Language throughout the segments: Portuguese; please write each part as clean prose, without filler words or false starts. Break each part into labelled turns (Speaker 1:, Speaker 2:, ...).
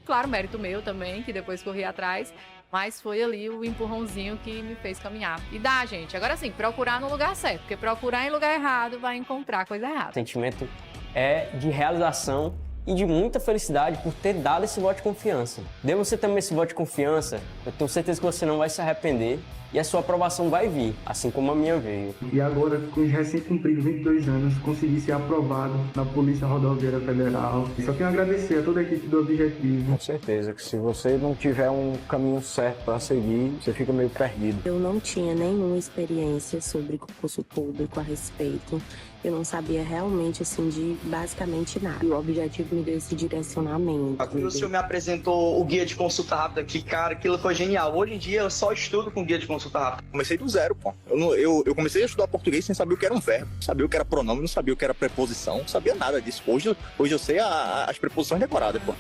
Speaker 1: Claro, mérito meu também, que depois corri atrás, mas foi ali o empurrãozinho que me fez caminhar. E dá, gente. Agora sim, procurar no lugar certo, porque procurar em lugar errado vai encontrar coisa
Speaker 2: O
Speaker 1: errada.
Speaker 2: sentimento é de realização e de muita felicidade por ter dado esse voto de confiança. Dê você também esse voto de confiança, eu tenho certeza que você não vai se arrepender e a sua aprovação vai vir, assim como a minha veio.
Speaker 3: E agora, com os recém-cumpridos 22 anos, consegui ser aprovado na Polícia Rodoviária Federal. Só tenho a agradecer a toda a equipe do Objetivo.
Speaker 4: Com certeza que se você não tiver um caminho certo para seguir, você fica meio perdido.
Speaker 5: Eu não tinha nenhuma experiência sobre concurso público a respeito. Eu não sabia realmente, assim, de basicamente nada. E o Objetivo me deu esse direcionamento.
Speaker 6: O senhor me apresentou o guia de consulta rápida, que, cara, aquilo foi genial. Hoje em dia eu só estudo com guia de consulta rápida.
Speaker 7: Comecei do zero, pô. Eu comecei a estudar português sem saber o que era um verbo, sabia o que era pronome, não sabia o que era preposição, não sabia nada disso. Hoje eu sei as preposições decoradas, pô.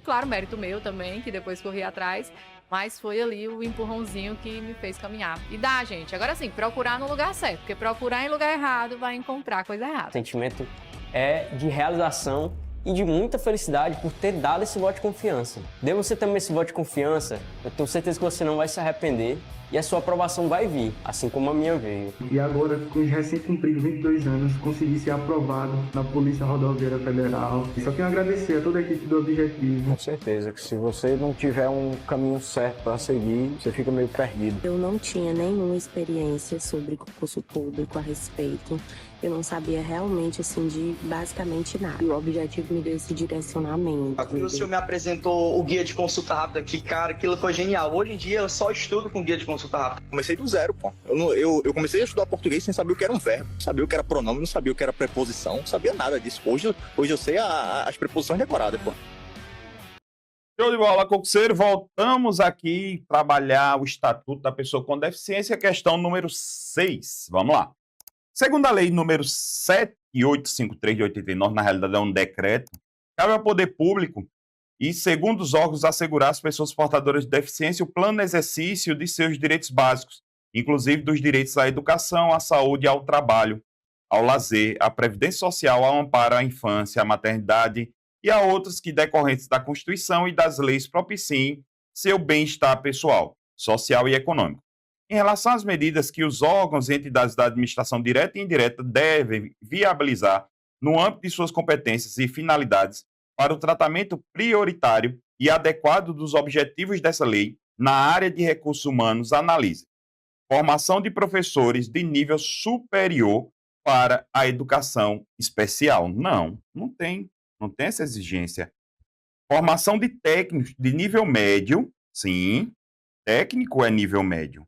Speaker 1: Claro, mérito meu também, que depois corri atrás, mas foi ali o empurrãozinho que me fez caminhar. E dá, gente. Agora sim, procurar no lugar certo, porque procurar em lugar errado vai encontrar coisa errada.
Speaker 2: O sentimento é de realização e de muita felicidade por ter dado esse voto de confiança. Dê você também esse voto de confiança, eu tenho certeza que você não vai se arrepender e a sua aprovação vai vir, assim como a minha veio.
Speaker 3: E agora, com os recém-cumpridos 22 anos, consegui ser aprovado na Polícia Rodoviária Federal. Só tenho a agradecer a toda a equipe do Objetivo.
Speaker 4: Com certeza que se você não tiver um caminho certo para seguir, você fica meio perdido.
Speaker 5: Eu não tinha nenhuma experiência sobre concurso público a respeito. Eu não sabia realmente, assim, de basicamente nada. E o Objetivo me deu esse direcionamento.
Speaker 6: O senhor me apresentou o guia de consulta rápida, que, cara, aquilo foi genial. Hoje em dia eu só estudo com guia de consulta rápida.
Speaker 7: Comecei do zero, pô. Eu comecei a estudar português sem saber o que era um verbo, não sabia o que era pronome, não sabia o que era preposição, não sabia nada disso. Hoje eu sei as preposições decoradas, pô.
Speaker 8: Show de bola, concurseiro. Voltamos aqui trabalhar o Estatuto da Pessoa com Deficiência, questão número 6. Vamos lá. Segundo a lei número 7853 de 89, na realidade é um decreto, cabe ao poder público e, segundo os órgãos, assegurar às pessoas portadoras de deficiência o plano exercício de seus direitos básicos, inclusive dos direitos à educação, à saúde, ao trabalho, ao lazer, à previdência social, ao amparo à infância, à maternidade e a outros que, decorrentes da Constituição e das leis, propiciem seu bem-estar pessoal, social e econômico. Em relação às medidas que os órgãos e entidades da administração direta e indireta devem viabilizar no âmbito de suas competências e finalidades para o tratamento prioritário e adequado dos objetivos dessa lei na área de recursos humanos, analise: formação de professores de nível superior para a educação especial. Não tem essa exigência. Formação de técnicos de nível médio, sim, técnico é nível médio,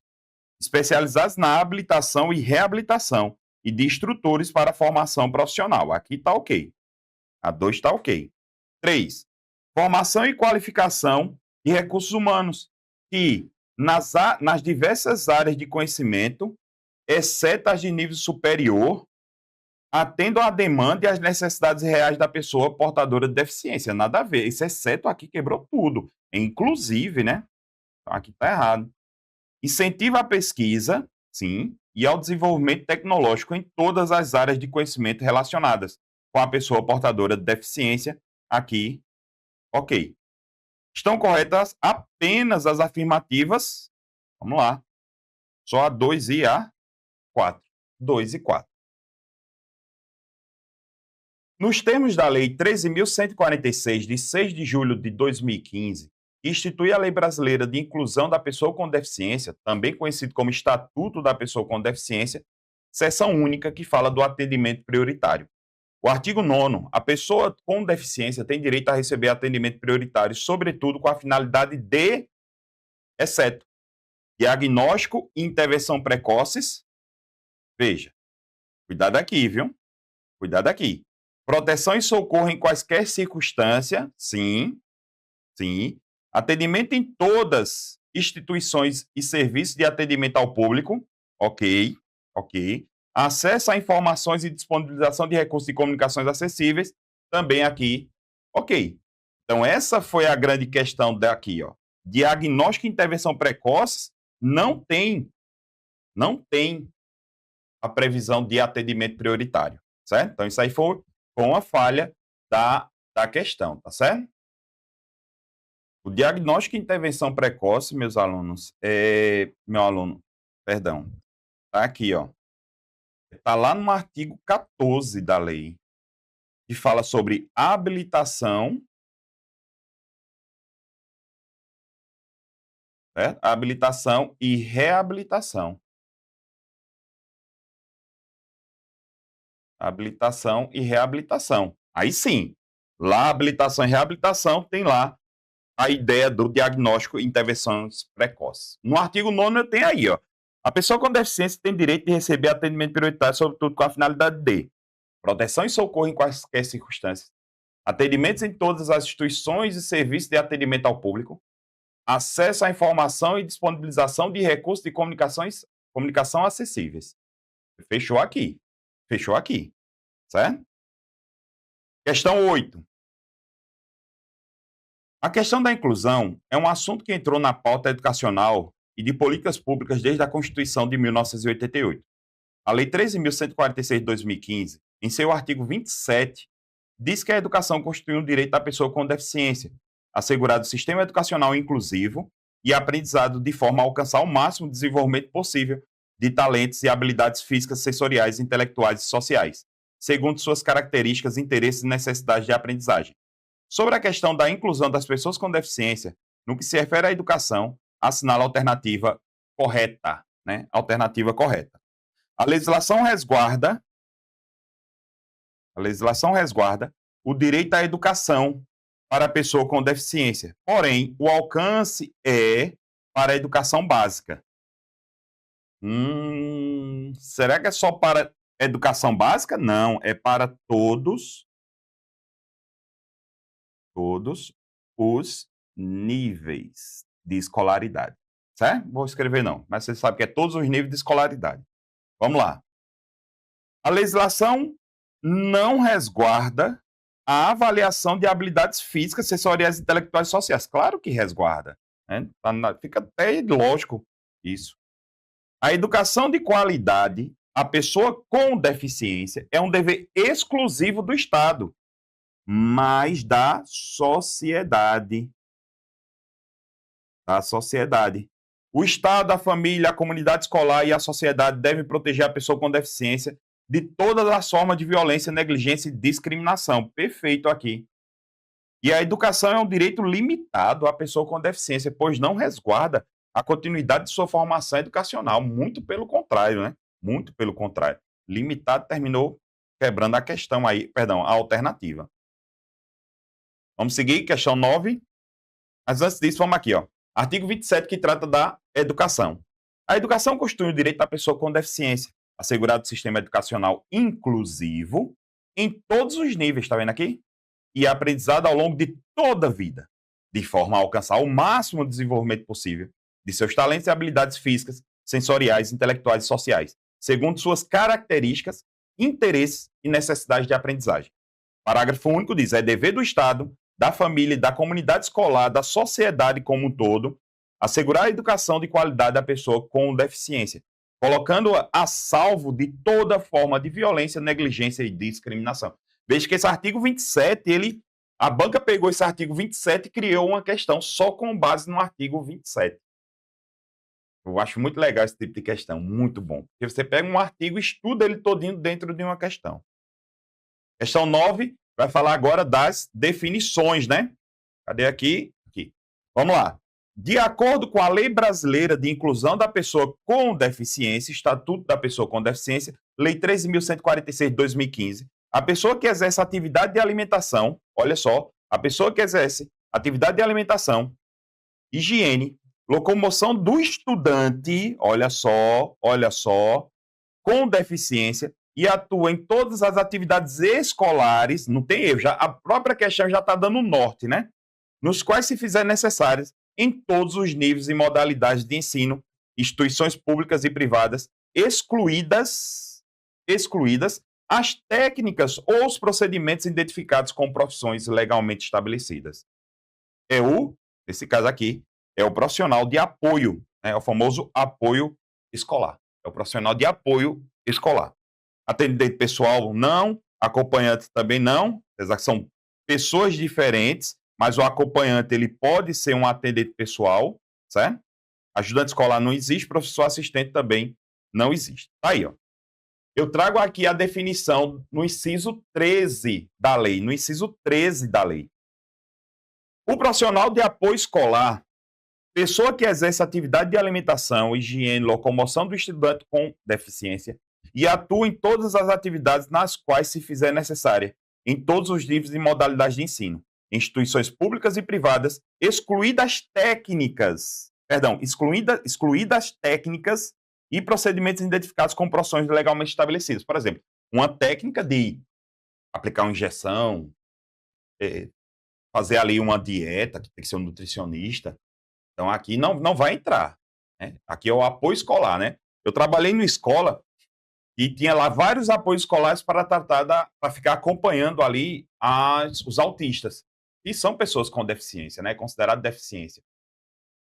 Speaker 8: especializados na habilitação e reabilitação e de instrutores para formação profissional. Aqui está ok. A 2 está ok. 3. Formação e qualificação de recursos humanos, que nas diversas áreas de conhecimento, exceto as de nível superior, atendam à demanda e às necessidades reais da pessoa portadora de deficiência. Nada a ver. Esse exceto aqui quebrou tudo. Inclusive, né? Aqui está errado. Incentiva a pesquisa, sim, e ao desenvolvimento tecnológico em todas as áreas de conhecimento relacionadas com a pessoa portadora de deficiência. Aqui, ok. Estão corretas apenas as afirmativas. Vamos lá. Só a 2 e a 4. 2 e 4. Nos termos da Lei 13.146, de 6 de julho de 2015, que institui a Lei Brasileira de Inclusão da Pessoa com Deficiência, também conhecido como Estatuto da Pessoa com Deficiência, seção única que fala do atendimento prioritário. O artigo 9º, a pessoa com deficiência tem direito a receber atendimento prioritário, sobretudo com a finalidade de, exceto, diagnóstico e intervenção precoces. Veja, cuidado aqui, viu? Cuidado aqui. Proteção e socorro em quaisquer circunstâncias, sim, sim. Atendimento em todas instituições e serviços de atendimento ao público, ok, ok. Acesso a informações e disponibilização de recursos de comunicações acessíveis, também aqui, ok. Então, essa foi a grande questão daqui, ó. Diagnóstico e intervenção precoce não tem a previsão de atendimento prioritário, certo? Então, isso aí foi uma falha da questão, tá certo? O diagnóstico e intervenção precoce, meus alunos, meu aluno, perdão, tá aqui, ó. Tá lá no artigo 14 da lei, que fala sobre habilitação, certo? Habilitação e reabilitação. Habilitação e reabilitação. Aí sim, lá habilitação e reabilitação tem lá a ideia do diagnóstico e intervenções precoces. No artigo 9º tem aí, ó. A pessoa com deficiência tem direito de receber atendimento prioritário, sobretudo com a finalidade de proteção e socorro em quaisquer circunstâncias, atendimentos em todas as instituições e serviços de atendimento ao público, acesso à informação e disponibilização de recursos de comunicação acessíveis. Fechou aqui. Fechou aqui. Certo? Questão 8. A questão da inclusão é um assunto que entrou na pauta educacional e de políticas públicas desde a Constituição de 1988. A Lei 13.146 de 2015, em seu artigo 27, diz que a educação constitui um direito da pessoa com deficiência, assegurado sistema educacional inclusivo e aprendizado de forma a alcançar o máximo desenvolvimento possível de talentos e habilidades físicas, sensoriais, intelectuais e sociais, segundo suas características, interesses e necessidades de aprendizagem. Sobre a questão da inclusão das pessoas com deficiência, no que se refere à educação, assinala a alternativa correta, né? Alternativa correta. A legislação resguarda o direito à educação para a pessoa com deficiência. Porém, o alcance é para a educação básica. Será que é só para educação básica? Não, é para todos os níveis de escolaridade. Certo? Vou escrever não, mas você sabe que é todos os níveis de escolaridade. Vamos lá. A legislação não resguarda a avaliação de habilidades físicas, sensoriais, intelectuais e sociais. Claro que resguarda. Né? Fica até lógico isso. A educação de qualidade, a pessoa com deficiência, é um dever exclusivo do Estado, mas da sociedade. O Estado, a família, a comunidade escolar e a sociedade devem proteger a pessoa com deficiência de todas as formas de violência, negligência e discriminação. Perfeito aqui. E a educação é um direito limitado à pessoa com deficiência, pois não resguarda a continuidade de sua formação educacional. Muito pelo contrário, né? Muito pelo contrário. Limitado terminou quebrando a questão aí, perdão, a alternativa. Vamos seguir, questão 9. Mas antes disso, vamos aqui, ó. Artigo 27, que trata da educação. A educação constitui o direito da pessoa com deficiência, assegurado o sistema educacional inclusivo em todos os níveis, está vendo aqui? E aprendizado ao longo de toda a vida, de forma a alcançar o máximo desenvolvimento possível de seus talentos e habilidades físicas, sensoriais, intelectuais e sociais, segundo suas características, interesses e necessidades de aprendizagem. Parágrafo único diz: é dever do Estado, da família, da comunidade escolar, da sociedade como um todo, assegurar a educação de qualidade da pessoa com deficiência, colocando-a a salvo de toda forma de violência, negligência e discriminação. Veja que esse artigo 27, a banca pegou esse artigo 27 e criou uma questão só com base no artigo 27. Eu acho muito legal esse tipo de questão, muito bom. Porque você pega um artigo e estuda ele todinho dentro de uma questão. Questão 9 vai falar agora das definições, né? Cadê aqui? Aqui. Vamos lá. De acordo com a Lei Brasileira de Inclusão da Pessoa com Deficiência, Estatuto da Pessoa com Deficiência, Lei 13.146 de 2015, a pessoa que exerce atividade de alimentação, olha só, a pessoa que exerce atividade de alimentação, higiene, locomoção do estudante, olha só, com deficiência, e atua em todas as atividades escolares, não tem erro, a própria questão já está dando norte, né? Nos quais se fizer necessárias, em todos os níveis e modalidades de ensino, instituições públicas e privadas, excluídas as técnicas ou os procedimentos identificados com profissões legalmente estabelecidas. Nesse caso aqui, é o profissional de apoio, né? É o famoso apoio escolar. É o profissional de apoio escolar. Atendente pessoal, não. Acompanhante também não. Apesar que são pessoas diferentes, mas o acompanhante ele pode ser um atendente pessoal, certo? Ajudante escolar não existe, professor assistente também não existe. Tá aí, ó. Eu trago aqui a definição no inciso 13 da lei, no inciso 13 da lei. O profissional de apoio escolar, pessoa que exerce atividade de alimentação, higiene, locomoção do estudante com deficiência e atua em todas as atividades nas quais se fizer necessária, em todos os níveis e modalidades de ensino, instituições públicas e privadas, excluídas técnicas e procedimentos identificados com profissões legalmente estabelecidas. Por exemplo, uma técnica de aplicar uma injeção, fazer ali uma dieta, que tem que ser um nutricionista. Então, aqui não vai entrar, né? Aqui é o apoio escolar, né? Eu trabalhei numa escola e tinha lá vários apoios escolares para para ficar acompanhando ali os autistas, que são pessoas com deficiência, né? Considerado deficiência.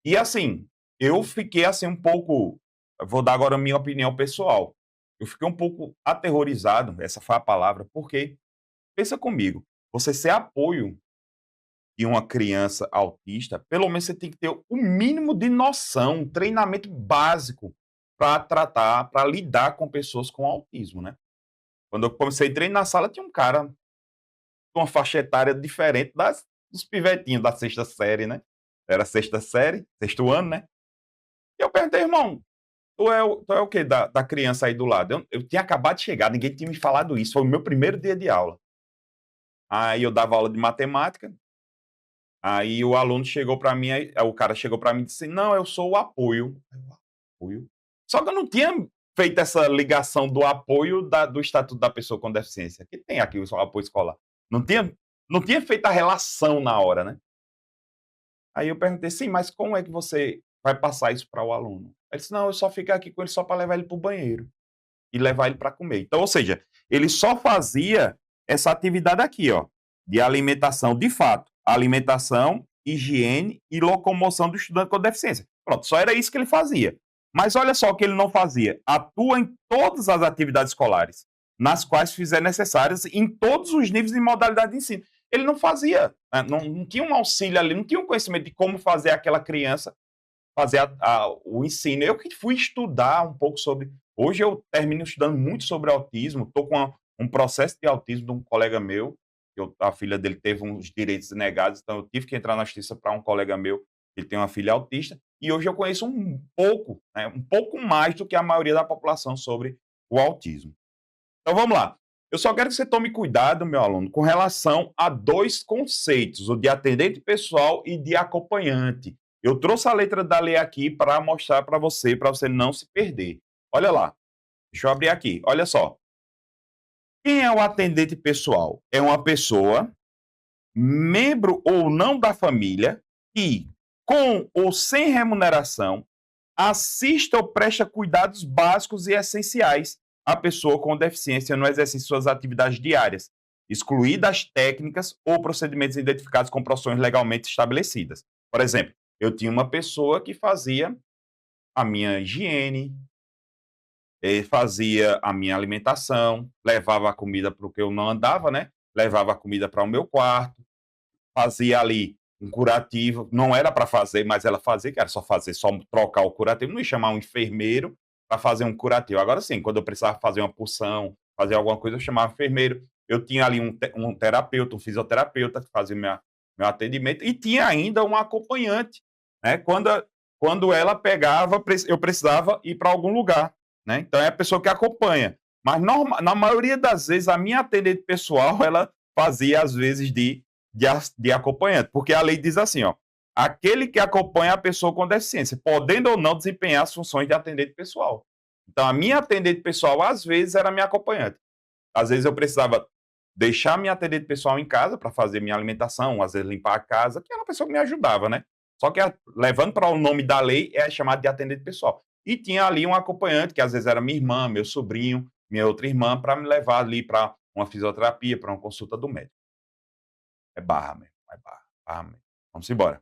Speaker 8: E assim, eu fiquei assim um pouco, vou dar agora a minha opinião pessoal, eu fiquei um pouco aterrorizado, essa foi a palavra, porque, pensa comigo, você ser apoio de uma criança autista, pelo menos você tem que ter o mínimo de noção, um treinamento básico para lidar com pessoas com autismo, né? Quando eu comecei a treinar na sala, tinha um cara com uma faixa etária diferente dos pivetinhos da sexta série, né? Era sexta série, sexto ano, né? E eu perguntei, irmão, tu é o quê da criança aí do lado? Eu tinha acabado de chegar, ninguém tinha me falado isso, foi o meu primeiro dia de aula. Aí eu dava aula de matemática, aí o aluno chegou para mim, o cara chegou para mim e disse, não, eu sou o apoio. Apoio? Só que eu não tinha feito essa ligação do apoio do Estatuto da Pessoa com Deficiência, que tem aqui o apoio escolar. Não tinha feito a relação na hora, né? Aí eu perguntei, sim, mas como é que você vai passar isso para o aluno? Ele disse, não, eu só fico aqui com ele só para levar ele para o banheiro e levar ele para comer. Então, ou seja, ele só fazia essa atividade aqui, ó, de alimentação, de fato, alimentação, higiene e locomoção do estudante com deficiência. Pronto, só era isso que ele fazia. Mas olha só o que ele não fazia. Atua em todas as atividades escolares, nas quais fizer necessárias, em todos os níveis de modalidade de ensino. Ele não fazia, né? Não tinha um auxílio ali, não tinha um conhecimento de como fazer aquela criança fazer o ensino. Eu que fui estudar um pouco sobre... Hoje eu termino estudando muito sobre autismo, estou com um processo de autismo de um colega meu, a filha dele teve uns direitos negados, então eu tive que entrar na justiça para um colega meu, que tem uma filha autista, e hoje eu conheço um pouco, né, um pouco mais do que a maioria da população sobre o autismo. Então vamos lá. Eu só quero que você tome cuidado, meu aluno, com relação a dois conceitos, o de atendente pessoal e de acompanhante. Eu trouxe a letra da lei aqui para mostrar para você não se perder. Olha lá, deixa eu abrir aqui, olha só. Quem é o atendente pessoal? É uma pessoa, membro ou não da família, que, com ou sem remuneração, assista ou presta cuidados básicos e essenciais à pessoa com deficiência no exercício de suas atividades diárias, excluídas técnicas ou procedimentos identificados com profissões legalmente estabelecidas. Por exemplo, eu tinha uma pessoa que fazia a minha higiene, fazia a minha alimentação, levava a comida para o que eu não andava, né? Levava a comida para o meu quarto, fazia ali um curativo, não era para fazer, mas ela fazia, que era só trocar o curativo, não ia chamar um enfermeiro para fazer um curativo. Agora sim, quando eu precisava fazer uma porção, fazer alguma coisa, eu chamava enfermeiro. Eu tinha ali um terapeuta, um fisioterapeuta que fazia meu atendimento, e tinha ainda um acompanhante, né? Quando ela pegava, eu precisava ir para algum lugar, né? Então é a pessoa que acompanha. Mas na maioria das vezes, a minha atendente pessoal, ela fazia às vezes de acompanhante, porque a lei diz assim, ó, aquele que acompanha a pessoa com deficiência, podendo ou não desempenhar as funções de atendente pessoal. Então, a minha atendente pessoal, às vezes, era minha acompanhante. Às vezes, eu precisava deixar minha atendente pessoal em casa para fazer minha alimentação, às vezes, limpar a casa, que era uma pessoa que me ajudava, né? Só que, levando para o nome da lei, é chamado de atendente pessoal. E tinha ali um acompanhante, que às vezes era minha irmã, meu sobrinho, minha outra irmã, para me levar ali para uma fisioterapia, para uma consulta do médico. É barra mesmo, é barra mesmo. Vamos embora.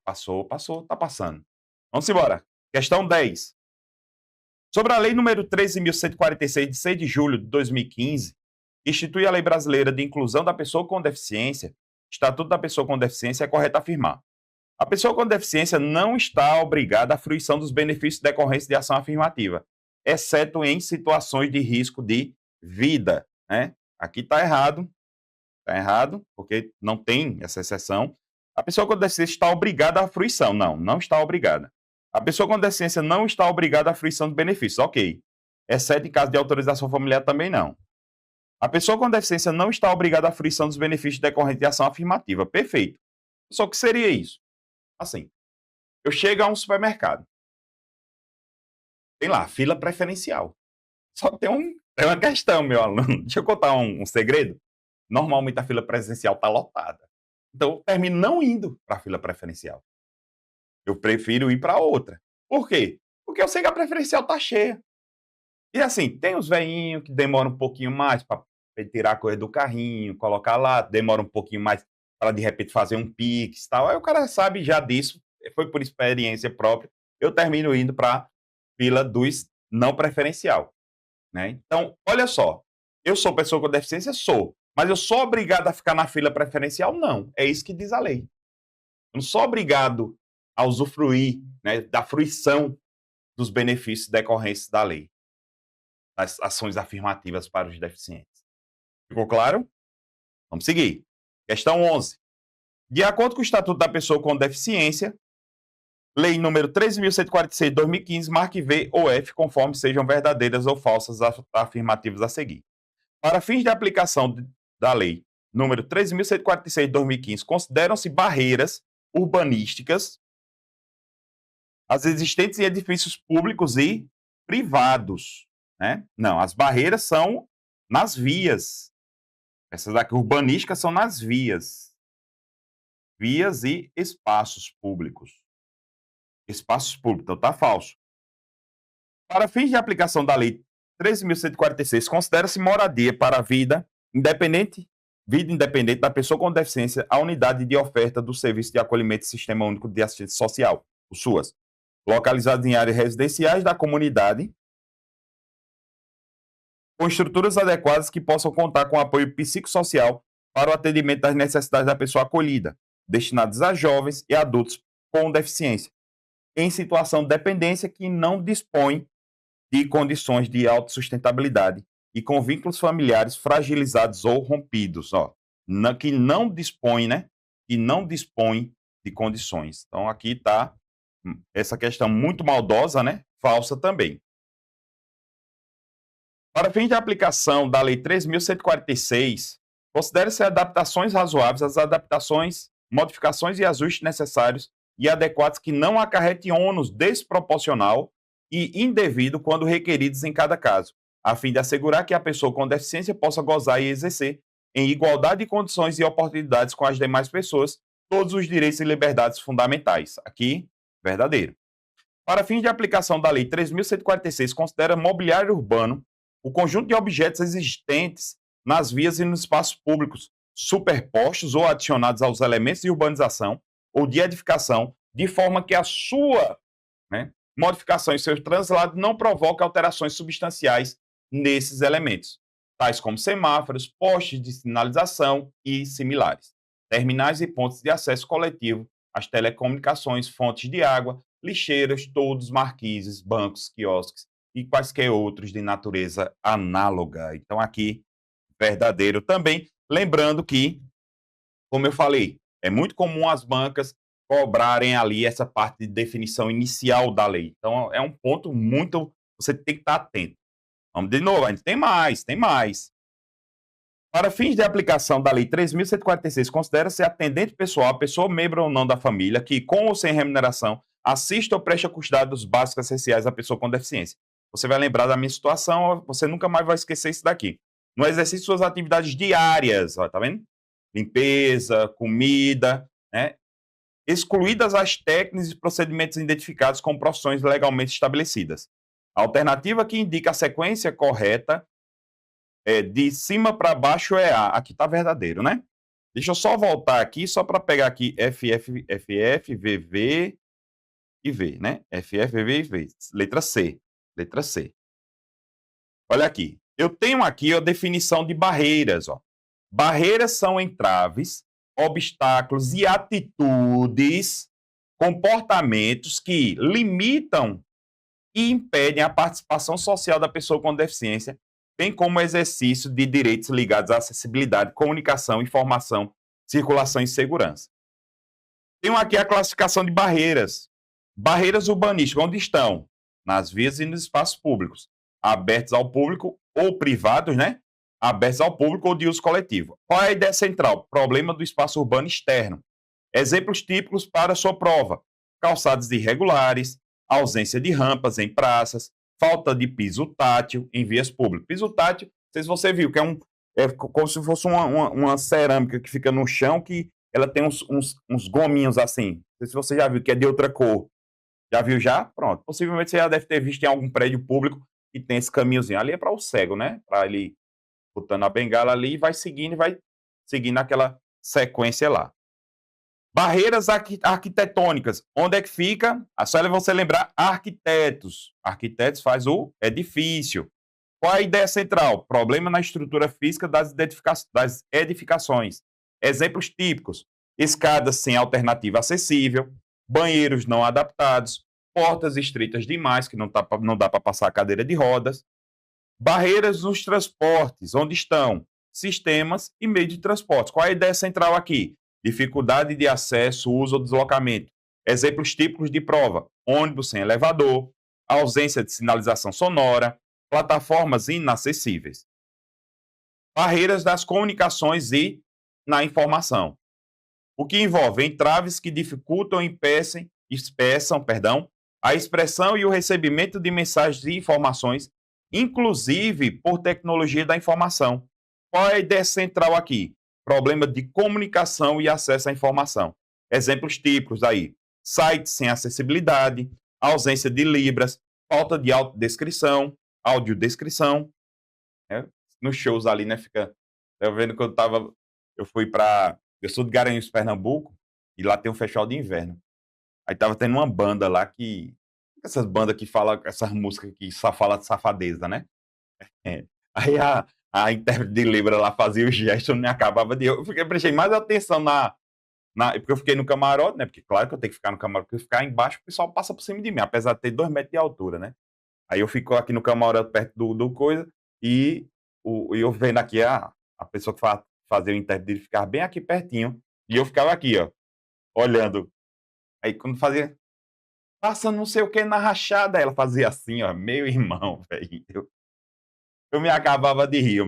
Speaker 8: Passou, tá passando. Vamos embora. Questão 10. Sobre a Lei número 13.146, de 6 de julho de 2015, que institui a Lei Brasileira de Inclusão da Pessoa com Deficiência, Estatuto da Pessoa com Deficiência, é correto afirmar: a pessoa com deficiência não está obrigada à fruição dos benefícios decorrentes de ação afirmativa, exceto em situações de risco de vida, né? Aqui está errado, porque não tem essa exceção. A pessoa com deficiência está obrigada à fruição. Não está obrigada. A pessoa com deficiência não está obrigada à fruição de benefícios, ok. Exceto em caso de autorização familiar, também não. A pessoa com deficiência não está obrigada à fruição dos benefícios decorrentes de ação afirmativa, perfeito. Só que seria isso? Assim, eu chego a um supermercado, tem lá, fila preferencial. Só que tem uma questão, meu aluno. Deixa eu contar um segredo. Normalmente a fila presencial está lotada. Então eu termino não indo para a fila preferencial. Eu prefiro ir para outra. Por quê? Porque eu sei que a preferencial está cheia. E assim, tem os velhinhos que demoram um pouquinho mais para tirar a coisa do carrinho, colocar lá, demora um pouquinho mais para de repente fazer um pix e tal. Aí o cara sabe já disso, foi por experiência própria. Eu termino indo para a fila dos não preferencial, né? Então, olha só, eu sou pessoa com deficiência? Sou. Mas eu sou obrigado a ficar na fila preferencial? Não. É isso que diz a lei. Eu não sou obrigado a usufruir, né, da fruição dos benefícios decorrentes da lei, das ações afirmativas para os deficientes. Ficou claro? Vamos seguir. Questão 11. De acordo com o Estatuto da Pessoa com Deficiência, Lei número 13.146 de 2015, marque V ou F, conforme sejam verdadeiras ou falsas as afirmativas a seguir. Para fins de aplicação da Lei número 13.146 de 2015, consideram-se barreiras urbanísticas as existentes em edifícios públicos e privados, né? Não, as barreiras são nas vias. Essas aqui urbanísticas são nas vias. Vias e espaços públicos. Espaços públicos, então tá falso. Para fins de aplicação da Lei 13.146, considera-se moradia para a vida independente da pessoa com deficiência a unidade de oferta do Serviço de Acolhimento e Sistema Único de Assistência Social, o SUAS, localizados em áreas residenciais da comunidade, com estruturas adequadas que possam contar com apoio psicossocial para o atendimento das necessidades da pessoa acolhida, destinadas a jovens e adultos com deficiência, em situação de dependência que não dispõe de condições de autossustentabilidade e com vínculos familiares fragilizados ou rompidos, que não dispõe, né? Que não dispõe de condições. Então aqui está essa questão muito maldosa, né? Falsa também. Para fins de aplicação da Lei 3.146, considere-se adaptações razoáveis as adaptações, modificações e ajustes necessários e adequados que não acarretem ônus desproporcional e indevido quando requeridos em cada caso, a fim de assegurar que a pessoa com deficiência possa gozar e exercer, em igualdade de condições e oportunidades com as demais pessoas, todos os direitos e liberdades fundamentais. Aqui, verdadeiro. Para fins de aplicação da Lei 3.146, considera mobiliário urbano o conjunto de objetos existentes nas vias e nos espaços públicos, superpostos ou adicionados aos elementos de urbanização ou de edificação, de forma que a sua, né, modificação e seu translado não provoque alterações substanciais nesses elementos, tais como semáforos, postes de sinalização e similares, terminais e pontos de acesso coletivo, as telecomunicações, fontes de água, lixeiras, toldos, marquises, bancos, quiosques e quaisquer outros de natureza análoga. Então aqui, verdadeiro também, lembrando que, como eu falei, é muito comum as bancas cobrarem ali essa parte de definição inicial da lei. Então, é um ponto muito... Você tem que estar atento. Vamos de novo, ainda tem mais. Para fins de aplicação da Lei 3.146, considera-se atendente pessoal, a pessoa membro ou não da família, que, com ou sem remuneração, assista ou preste cuidados básicos essenciais à pessoa com deficiência. Você vai lembrar da minha situação, você nunca mais vai esquecer isso daqui. No exercício de suas atividades diárias, ó, tá vendo? Limpeza, comida, né? Excluídas as técnicas e procedimentos identificados como profissões legalmente estabelecidas. A alternativa que indica a sequência correta de cima para baixo é A. Aqui está verdadeiro, né? Deixa eu só voltar aqui, só para pegar aqui FF, VV e V, né? FF, VV e V. Letra C. Olha aqui. Eu tenho aqui a definição de barreiras, ó. Barreiras são entraves obstáculos e atitudes, comportamentos que limitam e impedem a participação social da pessoa com deficiência, bem como o exercício de direitos ligados à acessibilidade, comunicação, informação, circulação e segurança. Tenho aqui a classificação de barreiras. Barreiras urbanísticas, onde estão? Nas vias e nos espaços públicos, abertos ao público ou privados, né? Abertos ao público ou de uso coletivo. Qual é a ideia central? Problema do espaço urbano externo. Exemplos típicos para a sua prova: calçadas irregulares, ausência de rampas em praças, falta de piso tátil em vias públicas. Piso tátil, não sei se você viu, que é como se fosse uma cerâmica que fica no chão, que ela tem uns gominhos assim. Não sei se você já viu, que é de outra cor. Já viu já? Pronto. Possivelmente você já deve ter visto em algum prédio público que tem esse caminhozinho. Ali é para o cego, né? Para ele botando a bengala ali e vai seguindo aquela sequência lá. Barreiras arquitetônicas. Onde é que fica? Só é você lembrar arquitetos. Arquitetos faz o edifício. Qual é a ideia central? Problema na estrutura física das edificações. Exemplos típicos: escadas sem alternativa acessível, banheiros não adaptados, portas estreitas demais, que não dá para passar a cadeira de rodas. Barreiras nos transportes, onde estão sistemas e meios de transporte. Qual é a ideia central aqui? Dificuldade de acesso, uso ou deslocamento. Exemplos típicos de prova: ônibus sem elevador, ausência de sinalização sonora, plataformas inacessíveis. Barreiras das comunicações e na informação, o que envolve entraves que dificultam e impeçam a expressão e o recebimento de mensagens e informações, inclusive por tecnologia da informação. Qual é a ideia central aqui? Problema de comunicação e acesso à informação. Exemplos típicos aí: sites sem acessibilidade, ausência de libras, falta de audiodescrição. Nos shows ali, né? Eu vendo que eu sou de Garanhuns, Pernambuco, e lá tem um festival de inverno. Aí tava tendo uma banda lá essas bandas que falam, essas músicas que só falam de safadeza, né? Aí a intérprete de Libra lá fazia o gesto, não acabava de... Eu prestei mais atenção porque eu fiquei no camarote, né? Porque claro que eu tenho que ficar no camarote, porque ficar embaixo o pessoal passa por cima de mim, apesar de ter 2 metros de altura, né? Aí eu fico aqui no camarote perto do coisa, e eu vendo aqui a pessoa que fazia o intérprete, ele ficava bem aqui pertinho, e eu ficava aqui, ó, olhando. Aí quando fazia, passa não sei o que na rachada, ela fazia assim, ó, meu irmão, velho. Eu me acabava de rir.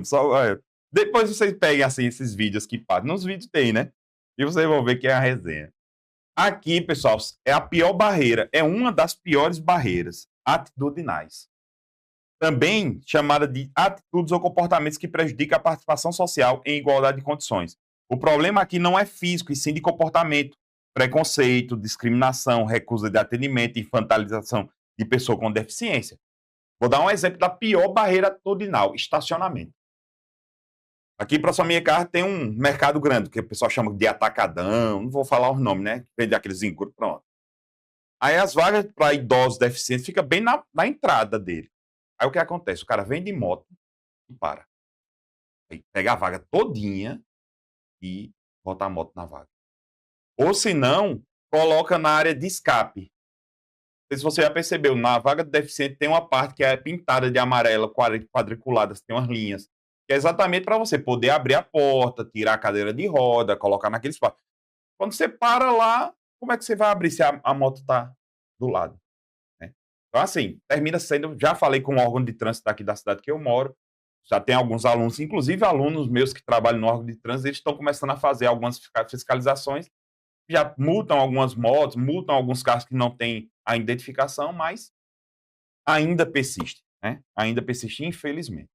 Speaker 8: Depois vocês peguem assim esses vídeos que passam. Nos vídeos tem, né? E vocês vão ver que é a resenha. Aqui, pessoal, é a pior barreira. É uma das piores barreiras atitudinais. Também chamada de atitudes ou comportamentos que prejudicam a participação social em igualdade de condições. O problema aqui não é físico, e sim de comportamento. Preconceito, discriminação, recusa de atendimento, infantilização de pessoa com deficiência. Vou dar um exemplo da pior barreira atitudinal: estacionamento. Aqui, para sua minha casa, tem um mercado grande, que o pessoal chama de atacadão, não vou falar os nomes, né? Vende aqueles encontros, pronto. Aí as vagas para idosos deficientes ficam bem na entrada dele. Aí o que acontece? O cara vem de moto e para. Aí pega a vaga todinha e bota a moto na vaga. Ou se não, coloca na área de escape. Não sei se você já percebeu, na vaga do deficiente tem uma parte que é pintada de amarelo, quadriculada, tem umas linhas, que é exatamente para você poder abrir a porta, tirar a cadeira de roda, colocar naquele espaço. Quando você para lá, como é que você vai abrir se a moto está do lado? Né? Então, assim, termina sendo... Já falei com o órgão de trânsito aqui da cidade que eu moro, já tem alguns alunos, inclusive alunos meus que trabalham no órgão de trânsito, eles estão começando a fazer algumas fiscalizações, já multam algumas motos, multam alguns carros que não têm a identificação, mas ainda persiste, né? Ainda persiste, infelizmente.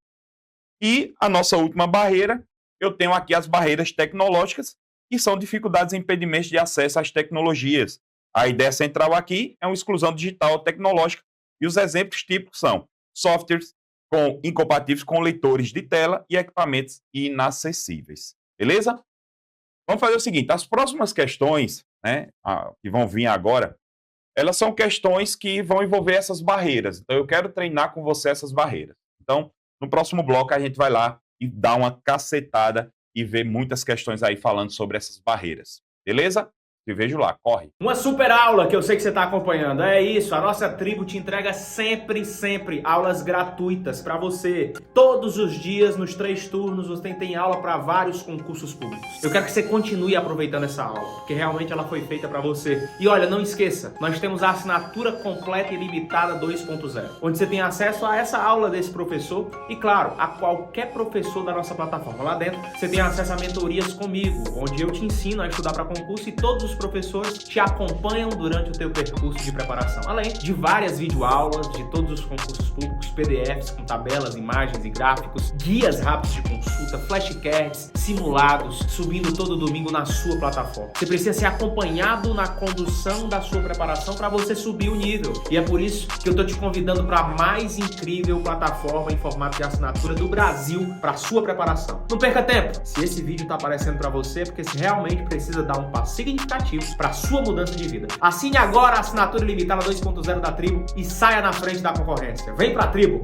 Speaker 8: E a nossa última barreira, eu tenho aqui as barreiras tecnológicas, que são dificuldades e impedimentos de acesso às tecnologias. A ideia central aqui é uma exclusão digital tecnológica, e os exemplos típicos são softwares incompatíveis com leitores de tela e equipamentos inacessíveis. Beleza? Vamos fazer o seguinte: as próximas questões, né, que vão vir agora, elas são questões que vão envolver essas barreiras. Então, eu quero treinar com você essas barreiras. Então, no próximo bloco, a gente vai lá e dá uma cacetada e ver muitas questões aí falando sobre essas barreiras. Beleza? Te vejo lá, corre.
Speaker 9: Uma super aula que eu sei que você está acompanhando. É isso, a nossa tribo te entrega sempre aulas gratuitas para você. Todos os dias, nos 3 turnos, você tem aula para vários concursos públicos. Eu quero que você continue aproveitando essa aula, porque realmente ela foi feita para você. E olha, não esqueça, nós temos a assinatura completa e limitada 2.0, onde você tem acesso a essa aula desse professor e, claro, a qualquer professor da nossa plataforma. Lá dentro, você tem acesso a mentorias comigo, onde eu te ensino a estudar para concurso e todos os professores te acompanham durante o teu percurso de preparação, além de várias videoaulas de todos os concursos públicos, PDFs com tabelas, imagens e gráficos, guias rápidos de consulta, flashcards, simulados, subindo todo domingo na sua plataforma. Você precisa ser acompanhado na condução da sua preparação para você subir o nível. E é por isso que eu estou te convidando para a mais incrível plataforma em formato de assinatura do Brasil para sua preparação. Não perca tempo! Se esse vídeo está aparecendo para você, é porque você realmente precisa dar um passo significativo para sua mudança de vida. Assine agora a assinatura ilimitada 2.0 da Tribo e saia na frente da concorrência. Vem pra Tribo!